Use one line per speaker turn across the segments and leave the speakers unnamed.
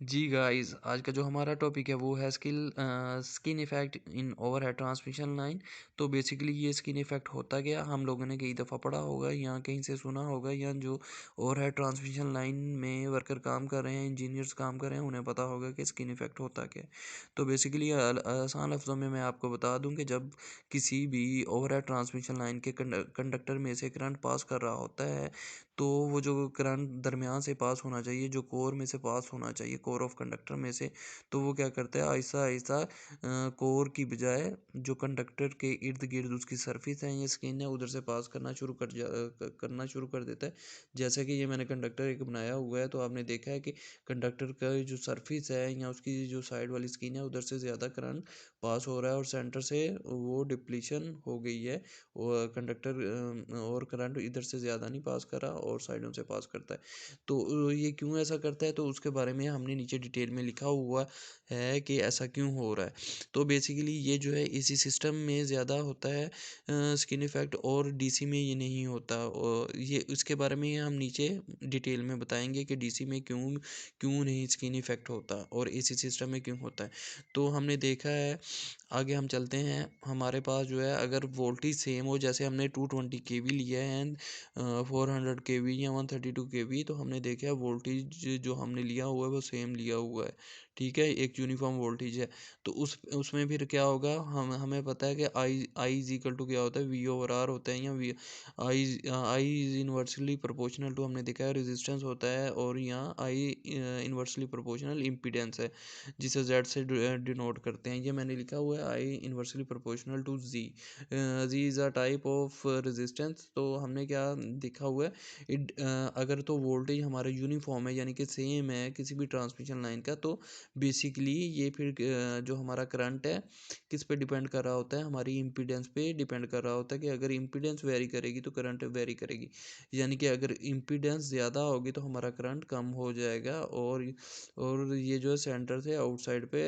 जी guys, आज का जो हमारा टॉपिक है वो है स्किन इफ़ेक्ट इन ओवरहेड ट्रांसमिशन लाइन। तो बेसिकली ये स्किन इफ़ेक्ट होता क्या, हम लोगों ने कई दफ़ा पढ़ा होगा या कहीं से सुना होगा, या जो ओवरहेड ट्रांसमिशन लाइन में वर्कर काम कर रहे हैं, इंजीनियर्स काम कर रहे हैं, उन्हें पता होगा कि स्किन इफ़ेक्ट होता क्या है। तो बेसिकली आसान लफ्ज़ों में मैं आपको बता दूं कि जब किसी भी ओवरहेड ट्रांसमिशन लाइन के कंडक्टर में से करंट पास कर रहा होता है, तो वो जो करंट दरमियान से पास होना चाहिए, जो कोर में से पास होना चाहिए, कोर ऑफ कंडक्टर में से, तो वो क्या करता है, आहिस्ता आहिस्ता कोर की बजाय जो कंडक्टर के इर्द गिर्द उसकी सरफेस है या स्किन है, उधर से पास करना शुरू कर देता है। जैसे कि ये मैंने कंडक्टर एक बनाया हुआ है, तो आपने देखा है कि कंडक्टर का जो सरफेस है या उसकी जो साइड वाली स्किन है, उधर से ज़्यादा करंट पास हो रहा है और सेंटर से वो डिप्लीशन हो गई है। कंडक्टर और करंट इधर से ज़्यादा नहीं पास कर रहा और साइडों से पास करता है। तो ये क्यों ऐसा करता है, तो उसके बारे में हमने नीचे डिटेल में लिखा हुआ है कि ऐसा क्यों हो रहा है। तो बेसिकली ये जो है एसी सिस्टम में ज़्यादा होता है स्किन इफ़ेक्ट, और डीसी में ये नहीं होता। और ये इसके बारे में हम नीचे डिटेल में बताएंगे कि डीसी में क्यों क्यों नहीं स्किन इफ़ेक्ट होता और एसी सिस्टम में क्यों होता है। तो हमने देखा है, आगे हम चलते हैं। हमारे पास जो है, अगर वोल्टेज सेम हो, जैसे हमने 220 केवी लिया है एंड 400 केवी या 132 केवी, तो हमने देखा है वोल्टेज जो हमने लिया हुआ है वो सेम लिया हुआ है। ठीक है, एक यूनिफॉर्म वोल्टेज है। तो उसमें फिर क्या होगा, हमें पता है कि आई इज इक्वल टू क्या होता है, वी ओवर आर होता है, या V I is inversely proportional to, हमने देखा है रेजिस्टेंस होता है, और यहाँ आई इन्वर्सली प्रोपोर्शनल इम्पीडेंस है, जिसे जेड से डिनोट करते हैं। ये मैंने लिखा हुआ है I inversely proportional to G. G is a type of resistance. तो हमने क्या देखा हुआ है, अगर तो वोल्टेज हमारा यूनिफॉर्म है, यानी कि सेम है किसी भी ट्रांसमिशन लाइन का, तो बेसिकली ये फिर जो हमारा करंट है किस पे डिपेंड कर रहा होता है, हमारी इम्पीडेंस पे डिपेंड कर रहा होता है, कि अगर इम्पीडेंस वेरी करेगी तो करंट वेरी करेगी। यानी कि अगर इम्पीडेंस ज़्यादा होगी तो हमारा करंट कम हो जाएगा, और ये जो है सेंटर से आउटसाइड पे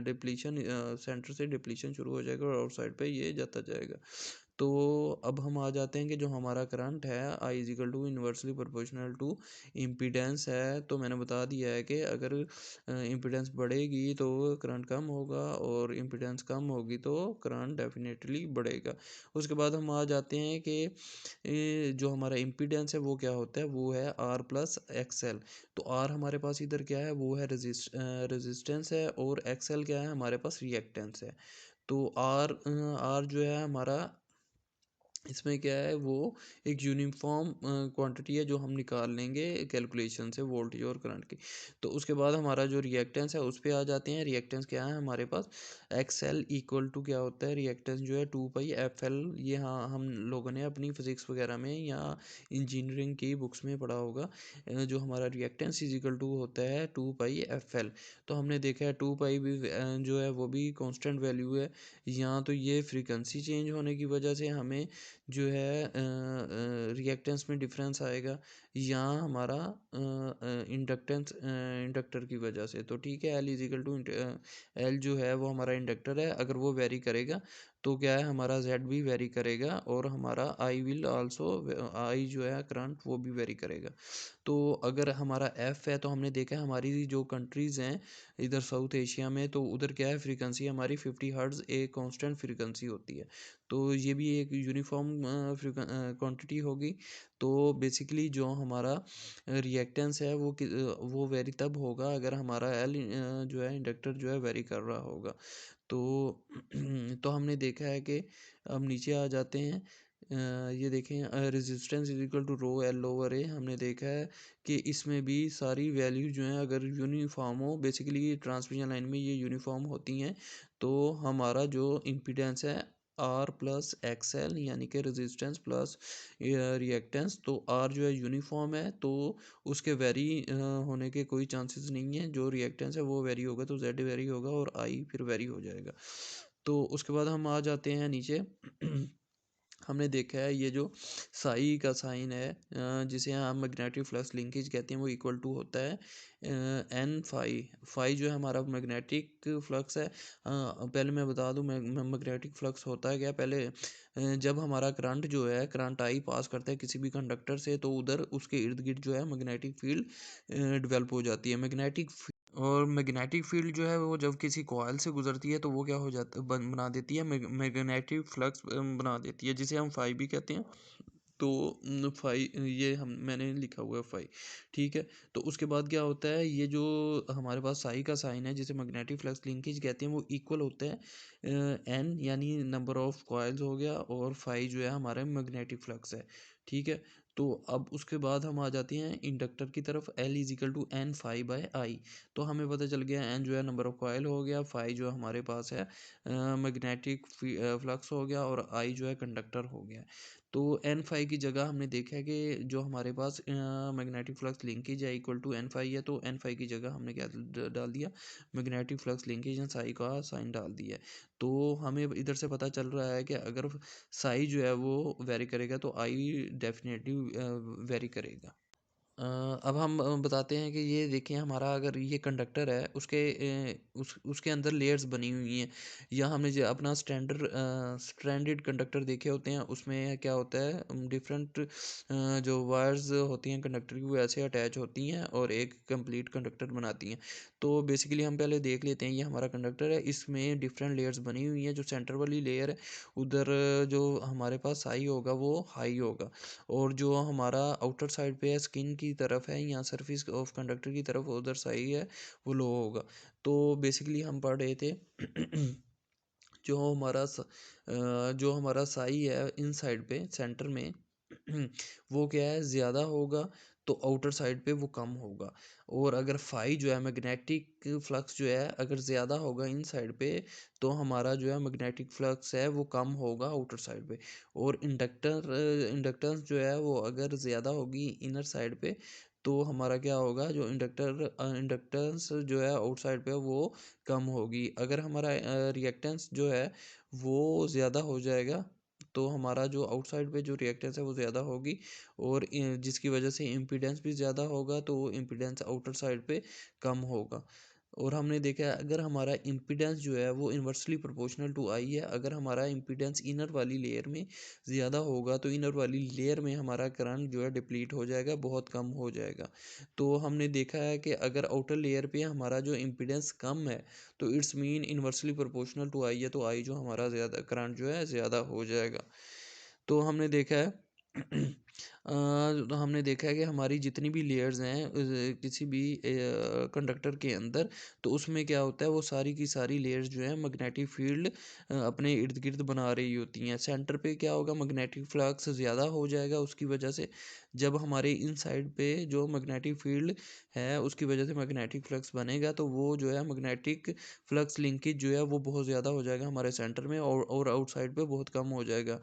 डिप्लीशन, सेंटर से डिप्लीशन शुरू हो जाएगा और आउटसाइड पे ये जाता जाएगा। तो अब हम आ जाते हैं कि जो हमारा करंट है I is equal to inversely proportional to impedance है। तो मैंने बता दिया है कि अगर इम्पीडेंस बढ़ेगी तो करंट कम होगा, और इम्पीडेंस कम होगी तो करंट डेफिनेटली बढ़ेगा। उसके बाद हम आ जाते हैं कि जो हमारा इम्पीडेंस है वो क्या होता है, वो है आर प्लस एक्सएल। तो आर हमारे पास इधर क्या है, वो है रेजिस्टेंस है, और एक्सएल क्या है, हमारे पास रिएक्टेंस है। तो आर जो है हमारा, इसमें क्या है, वो एक यूनिफॉर्म क्वांटिटी है जो हम निकाल लेंगे कैलकुलेशन से वोल्टेज और करंट की। तो उसके बाद हमारा जो रिएक्टेंस है उस पे आ जाते हैं। रिएक्टेंस क्या है हमारे पास, एक्स एल इक्वल टू क्या होता है, रिएक्टेंस जो है 2 पाई एफ एल। ये हाँ, हम लोगों ने अपनी फिजिक्स वगैरह में या इंजीनियरिंग की बुक्स में पढ़ा होगा। जो हमारा रिएक्टेंस इज इक्वल टू होता है 2 पाई एफ एल। तो हमने देखा है 2 पाई भी जो है वो भी कांस्टेंट वैल्यू है। यहाँ तो ये फ्रीक्वेंसी चेंज होने की वजह से हमें जो है रिएक्टेंस में डिफरेंस आएगा, यहाँ हमारा इंडक्टर की वजह से। तो ठीक है, एल इजिकल टू एल जो है वो हमारा इंडक्टर है, अगर वो वेरी करेगा तो क्या है, हमारा जेड भी वेरी करेगा, और हमारा आई विल आल्सो, आई जो है करंट वो भी वेरी करेगा। तो अगर हमारा एफ़ है, तो हमने देखा है हमारी जो कंट्रीज़ हैं इधर साउथ एशिया में, तो उधर क्या है, फ्रीक्वेंसी हमारी 50 हर्ट्ज़ एक कांस्टेंट फ्रीक्वेंसी होती है। तो ये भी एक यूनिफॉर्म क्वांटिटी होगी। तो बेसिकली जो हमारा रिएक्टेंस है वो वेरी तब होगा अगर हमारा एल जो है इंडक्टर जो है वेरी कर रहा होगा। तो तो हमने देखा है कि अब नीचे आ जाते हैं। ये देखें, resistance is equal to rho L over A. हमने देखा है कि इसमें भी सारी वैल्यू जो हैं अगर यूनिफॉर्म हो, बेसिकली ट्रांसमिशन लाइन में ये यूनिफॉर्म होती हैं, तो हमारा जो इम्पीडेंस है आर प्लस एक्सएल, यानी कि रेजिस्टेंस प्लस रिएक्टेंस, तो आर जो है यूनिफॉर्म है, तो उसके वेरी होने के कोई चांसेस नहीं है। जो रिएक्टेंस है वो वेरी होगा तो जेड वेरी होगा, और आई फिर वेरी हो जाएगा। तो उसके बाद हम आ जाते हैं नीचे। हमने देखा है ये जो साई का साइन है, जिसे हम मैग्नेटिक फ्लक्स लिंकेज कहते हैं, वो इक्वल टू होता है एन फाई। फाई जो है हमारा मैग्नेटिक फ्लक्स है। पहले मैं बता दूं मैग्नेटिक फ्लक्स होता है क्या, पहले जब हमारा करंट जो है, करंट आई पास करता है किसी भी कंडक्टर से, तो उधर उसके इर्द गिर्द जो है मैग्नेटिक फील्ड डेवलप हो जाती है। मैग्नेटिक और मैग्नेटिक फील्ड जो है वो जब किसी कॉइल से गुजरती है तो वो क्या हो जाता बना देती है, मैग्नेटिक फ्लक्स बना देती है, जिसे हम फाई भी कहते हैं। तो फाई ये हम मैंने लिखा हुआ है फाई, ठीक है। तो उसके बाद क्या होता है, ये जो हमारे पास साई का साइन है जिसे मैग्नेटिक फ्लक्स लिंकेज कहते हैं, वो इक्वल होता है एन यानी नंबर ऑफ कॉइल्स हो गया, और फाई जो है हमारा मैग्नेटिक फ्लक्स है, ठीक है। तो अब उसके बाद हम आ जाते हैं इंडक्टर की तरफ, L is equal to N phi by I. तो हमें पता चल गया एन जो है नंबर ऑफ कॉयल हो गया, फाई जो हमारे पास है मैग्नेटिक फ्लक्स हो गया, और आई जो है कंडक्टर हो गया। तो एन फाई की जगह हमने देखा है कि जो हमारे पास मैग्नेटिक फ्लक्स लिंकेज है इक्वल टू एन फाई है, तो एन फाई की जगह हमने क्या डाल दिया, magnetic flux linkage and Sai का साइन डाल दिया है। तो हमें इधर से पता चल रहा है कि अगर साई जो है वो वेरी करेगा तो आई डेफिनेटली वेरी करेगा। अब हम बताते हैं कि ये देखिए हमारा अगर ये कंडक्टर है उसके उसके अंदर लेयर्स बनी हुई हैं, या हमने जो अपना स्ट्रैंडेड कंडक्टर देखे होते हैं, उसमें क्या होता है डिफरेंट जो वायर्स होती हैं कंडक्टर की वो ऐसे अटैच होती हैं और एक कंप्लीट कंडक्टर बनाती हैं। तो बेसिकली हम पहले देख लेते हैं, ये हमारा कंडक्टर है, इसमें डिफरेंट लेयर्स बनी हुई हैं। जो सेंटर वाली लेयर है उधर जो हमारे पास हाई होगा वो हाई होगा, और जो हमारा आउटर साइड पे है स्किन की तरफ है या सरफेस ऑफ कंडक्टर की तरफ उधर सही है वो लो होगा। तो बेसिकली हम पढ़ रहे थे जो जो हमारा साई है इन साइड पे सेंटर में वो क्या है ज़्यादा होगा, तो आउटर साइड पे वो कम होगा। और अगर फाई जो है मैग्नेटिक फ्लक्स जो है अगर ज़्यादा होगा इन साइड पे, तो हमारा जो है मैग्नेटिक फ्लक्स है वो कम होगा आउटर साइड पे। और इंडक्टेंस जो है वो अगर ज़्यादा होगी इनर साइड पे, तो हमारा क्या होगा, जो इंडक्टेंस जो है आउटसाइड पे वो कम होगी। अगर हमारा रिएक्टेंस जो है वो ज़्यादा हो जाएगा, तो हमारा जो आउटसाइड पे जो रिएक्टेंस है वो ज़्यादा होगी, और जिसकी वजह से इम्पीडेंस भी ज़्यादा होगा, तो इम्पीडेंस आउटर साइड पे कम होगा। और हमने देखा है अगर हमारा इम्पीडेंस जो है वो इन्वर्सली प्रोपोर्शनल टू आई है, अगर हमारा इम्पीडेंस इनर वाली लेयर में ज़्यादा होगा तो इनर वाली लेयर में हमारा करंट जो है डिप्लीट हो जाएगा, बहुत कम हो जाएगा। तो हमने देखा है कि अगर आउटर लेयर पे हमारा जो इम्पीडेंस कम है, तो it's mean inversely proportional to I है, तो आई जो हमारा ज़्यादा करंट जो है ज़्यादा हो जाएगा। तो हमने देखा है तो हमने देखा है कि हमारी जितनी भी लेयर्स हैं किसी भी कंडक्टर के अंदर, तो उसमें क्या होता है वो सारी की सारी लेयर्स जो है मैग्नेटिक फील्ड अपने इर्द गिर्द बना रही होती हैं। सेंटर पे क्या होगा, मैग्नेटिक फ्लक्स ज़्यादा हो जाएगा उसकी वजह से, जब हमारे इन साइड पे जो मैग्नेटिक फील्ड है उसकी वजह से मैग्नेटिक फ्लक्स बनेगा, तो वो जो है मैग्नेटिक फ्लक्स लिंकेज जो है वो बहुत ज़्यादा हो जाएगा हमारे सेंटर में, और आउटसाइड पे बहुत कम हो जाएगा।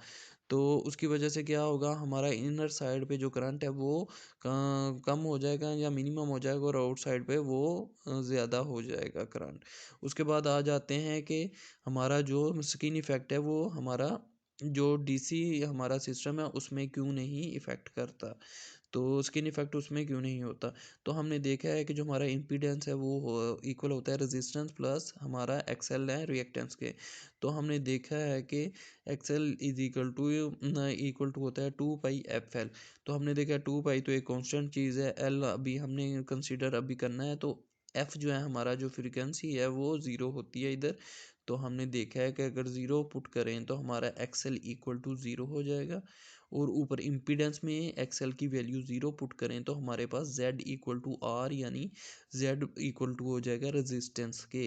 तो उसकी वजह से क्या होगा, हमारा इनर साइड पे जो करंट है वो कम हो जाएगा या मिनिमम हो जाएगा, और आउट साइड पे वो ज़्यादा हो जाएगा करंट। उसके बाद आ जाते हैं कि हमारा जो स्किन इफ़ेक्ट है वो हमारा जो डीसी हमारा सिस्टम है उसमें क्यों नहीं इफ़ेक्ट करता, तो स्किन इफ़ेक्ट उसमें क्यों नहीं होता। तो हमने देखा है कि जो हमारा इम्पीडेंस है वो इक्वल होता है रेजिस्टेंस प्लस हमारा एक्सएल है रिएक्टेंस के। तो हमने देखा है कि एक्सएल इज इक्वल टू होता है 2 पाई एफ एल। तो हमने देखा 2 पाई तो एक कांस्टेंट चीज़ है, एल अभी हमने कंसीडर अभी करना है, तो एफ जो है हमारा जो फ्रीक्वेंसी है वो ज़ीरो होती है इधर। तो हमने देखा है कि अगर ज़ीरो पुट करें तो हमारा एक्सएल इक्वल टू ज़ीरो हो जाएगा, और ऊपर इम्पीडेंस में एक्सएल की वैल्यू ज़ीरो पुट करें तो हमारे पास जेड इक्वल टू आर यानी जेड इक्वल टू हो जाएगा रेजिस्टेंस के।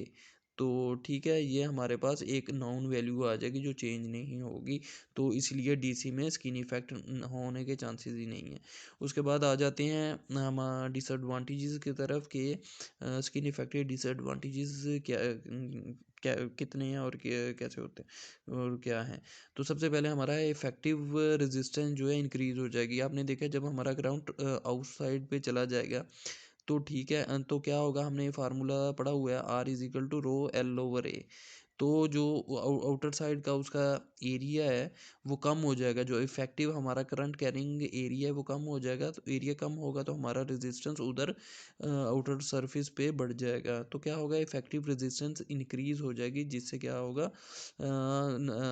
तो ठीक है, ये हमारे पास एक नाउन वैल्यू आ जाएगी जो चेंज नहीं होगी, तो इसलिए डीसी में स्किन इफेक्ट होने के चांसेस ही नहीं है। उसके बाद आ जाते हैं हम डिसएडवांटेजेस की तरफ के स्किन इफेक्ट के डिसएडवांटेजेस क्या क्या कितने हैं और कैसे होते हैं और क्या हैं। तो सबसे पहले हमारा इफेक्टिव रेजिस्टेंस जो है इंक्रीज हो जाएगी। आपने देखा जब हमारा ग्राउंड आउटसाइड पे चला जाएगा तो ठीक है, तो क्या होगा, हमने फार्मूला पढ़ा हुआ है R is equal to rho L over A. तो जो आउटर साइड का उसका एरिया है वो कम हो जाएगा, जो इफेक्टिव हमारा करंट कैरिंग एरिया है वो कम हो जाएगा। तो एरिया कम होगा तो हमारा रेजिस्टेंस उधर आउटर सरफेस पे बढ़ जाएगा, तो क्या होगा, इफेक्टिव रेजिस्टेंस इंक्रीज हो जाएगी, जिससे क्या होगा,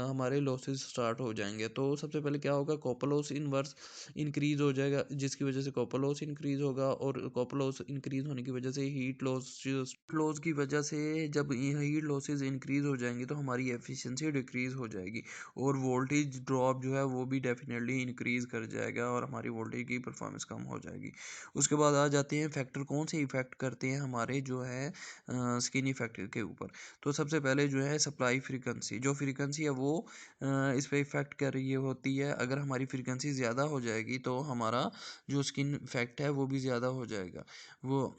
हमारे लॉसेस स्टार्ट हो जाएंगे। तो सबसे पहले क्या होगा, कॉपर लॉस इनवर्स इंक्रीज हो जाएगा, जिसकी वजह से कॉपर लॉस इंक्रीज होगा, और कॉपर लॉस इंक्रीज होने की वजह से हीट लॉस की वजह से जब हीट लॉसेज इंक्रीज हो जाएंगे तो हमारी एफिशिएंसी डिक्रीज हो जाएगी, और वोल्टेज ड्रॉप जो है वो भी डेफिनेटली इंक्रीज कर जाएगा, और हमारी वोल्टेज की परफॉर्मेंस कम हो जाएगी। उसके बाद आ जाते हैं फैक्टर कौन से इफेक्ट करते हैं हमारे जो है स्किन इफेक्ट के ऊपर। तो सबसे पहले जो है सप्लाई फ्रीक्वेंसी, जो फ्रीक्वेंसी है वो इस पर इफेक्ट कर रही होती है। अगर हमारी फ्रीक्वेंसी ज़्यादा हो जाएगी तो हमारा जो स्किन इफेक्ट है वो भी ज़्यादा हो जाएगा, वो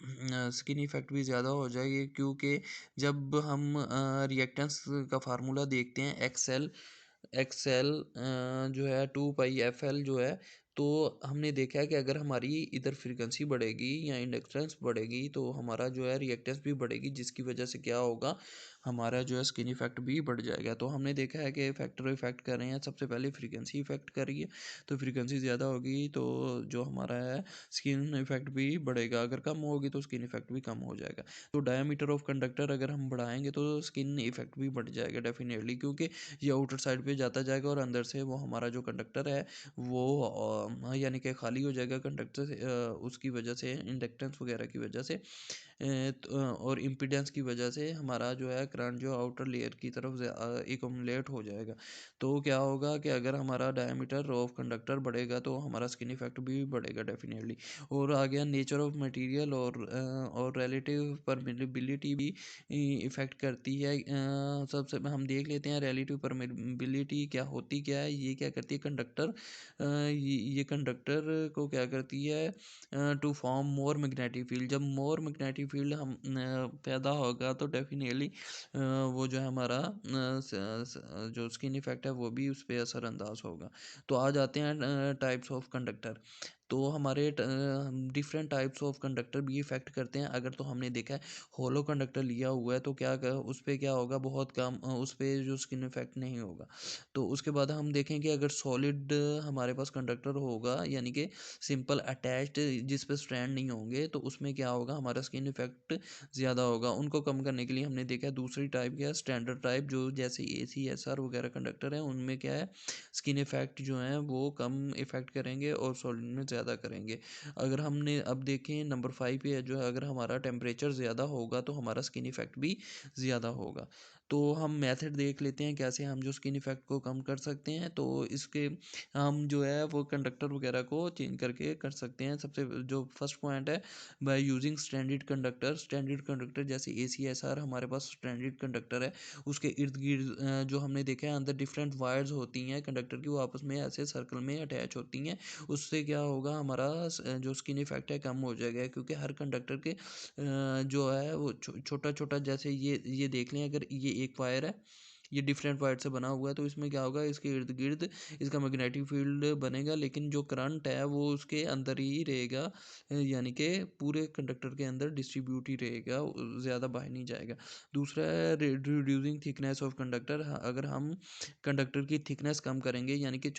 स्किन इफेक्ट भी ज़्यादा हो जाएगी, क्योंकि जब हम रिएक्टेंस का फार्मूला देखते हैं, एक्सएल एक्सएल जो है 2 पाई एफ एल जो है, तो हमने देखा है कि अगर हमारी इधर फ्रीक्वेंसी बढ़ेगी या इंडक्टेंस बढ़ेगी तो हमारा जो है रिएक्टेंस भी बढ़ेगी, जिसकी वजह से क्या होगा, हमारा जो है स्किन इफेक्ट भी बढ़ जाएगा। तो हमने देखा है कि फैक्टर इफेक्ट कर रहे हैं, सबसे पहले फ्रीक्वेंसी इफेक्ट कर रही है, तो फ्रीक्वेंसी ज़्यादा होगी तो जो हमारा है स्किन इफेक्ट भी बढ़ेगा, अगर कम होगी तो स्किन इफेक्ट भी कम हो जाएगा। तो डायमीटर ऑफ कंडक्टर अगर हम बढ़ाएंगे तो स्किन इफेक्ट भी बढ़ जाएगा डेफिनेटली, क्योंकि ये आउटर साइड पे जाता जाएगा और अंदर से वो हमारा जो कंडक्टर है वो यानी कि खाली हो जाएगा कंडक्टर से, उसकी वजह से इंडक्टेंस वगैरह की वजह से, और इम्पीडेंस की वजह से हमारा जो है करंट जो आउटर लेयर की तरफ एकमुलेट हो जाएगा। तो क्या होगा कि अगर हमारा डायमीटर ऑफ कंडक्टर बढ़ेगा तो हमारा स्किन इफेक्ट भी बढ़ेगा डेफिनेटली। और आ गया नेचर ऑफ मटेरियल, और रिलेटिव परमिबिलिटी भी इफ़ेक्ट करती है। सबसे हम देख लेते हैं रिलेटिव परमिबिलिटी क्या है, ये क्या करती है, कंडक्टर ये कंडक्टर को क्या करती है, to form more magnetic field. जब मोर मैग्नेटिक फील्ड हम पैदा होगा तो डेफिनेटली वो जो है हमारा जो स्किन इफेक्ट है वो भी उस पर असरअंदाज होगा। तो आ जाते हैं टाइप्स ऑफ कंडक्टर। तो हमारे डिफरेंट टाइप्स ऑफ कंडक्टर भी इफेक्ट करते हैं। अगर तो हमने देखा है होलो कंडक्टर लिया हुआ है तो उस पर क्या होगा, बहुत कम, उस पर जो स्किन इफेक्ट नहीं होगा। तो उसके बाद हम देखेंगे अगर सॉलिड हमारे पास कंडक्टर होगा, यानी कि सिंपल अटैच्ड जिस पे स्ट्रैंड नहीं होंगे, तो उसमें क्या होगा, हमारा स्किन इफेक्ट ज़्यादा होगा। उनको कम करने के लिए हमने देखा है दूसरी टाइप क्या है, स्टैंडर्ड टाइप, जो जैसे ACSR वगैरह कंडक्टर हैं उनमें क्या है, स्किन इफेक्ट जो है वो कम इफेक्ट करेंगे और सॉलिड में ज़्यादा करेंगे। अगर हमने अब देखें नंबर 5 पे है जो है, अगर हमारा टेम्परेचर ज़्यादा होगा तो हमारा स्किन इफेक्ट भी ज़्यादा होगा। तो हम मेथड देख लेते हैं कैसे हम जो स्किन इफेक्ट को कम कर सकते हैं। तो इसके हम जो है वो कंडक्टर वगैरह को चेंज करके कर सकते हैं। सबसे जो फर्स्ट पॉइंट है, बाय यूजिंग स्टैंडर्ड कंडक्टर जैसे ACSR हमारे पास स्टैंडर्ड कंडक्टर है, उसके इर्द गिर्द जो हमने देखा है अंदर डिफरेंट वायर्स होती हैं कंडक्टर की, वो आपस में ऐसे सर्कल में अटैच होती हैं। उससे क्या होगा, हमारा जो स्किन इफेक्ट है कम हो जाएगा, क्योंकि हर कंडक्टर के जो है वो छोटा छोटा, जैसे ये देख लें, अगर ये एक वायर है, ये डिफरेंट वायर से बना हुआ है, तो इसमें क्या होगा, इसके इर्द गिर्द इसका मैग्नेटिक फील्ड बनेगा, लेकिन जो करंट है वो उसके अंदर ही रहेगा, यानी कि पूरे कंडक्टर के अंदर डिस्ट्रीब्यूट ही रहेगा, ज़्यादा बाहर नहीं जाएगा। दूसरा है रिड्यूसिंग थिकनेस ऑफ कंडक्टर। अगर हम कंडक्टर की थिकनेस कम करेंगे, यानी कि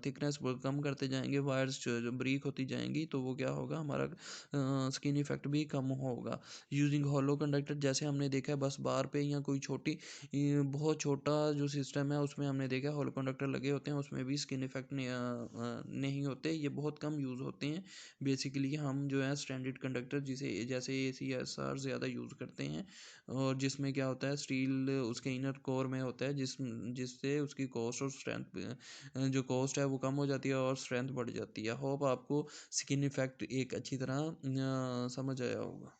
थिकनेस कम करते जाएंगे, वायर्स जो ब्रीक होती जाएंगी, तो वो क्या होगा, हमारा स्किन इफेक्ट भी कम होगा। यूजिंग हॉलो कंडक्टर, जैसे हमने देखा है बस बार पे या कोई छोटी ये बहुत छोटा जो सिस्टम है उसमें हमने देखा हॉलो कंडक्टर लगे होते हैं, उसमें भी स्किन इफेक्ट नहीं होते, ये बहुत कम यूज़ होते हैं। बेसिकली हम जो है स्टैंडर्ड कंडक्टर जिसे जैसे ACSR ज़्यादा यूज़ करते हैं, और जिसमें क्या होता है, स्टील उसके इनर कोर में होता है, जिससे उसकी कॉस्ट और स्ट्रेंथ, जो कॉस्ट है वो कम हो जाती है और स्ट्रेंथ बढ़ जाती है। होप आपको स्किन इफेक्ट एक अच्छी तरह समझ आया होगा।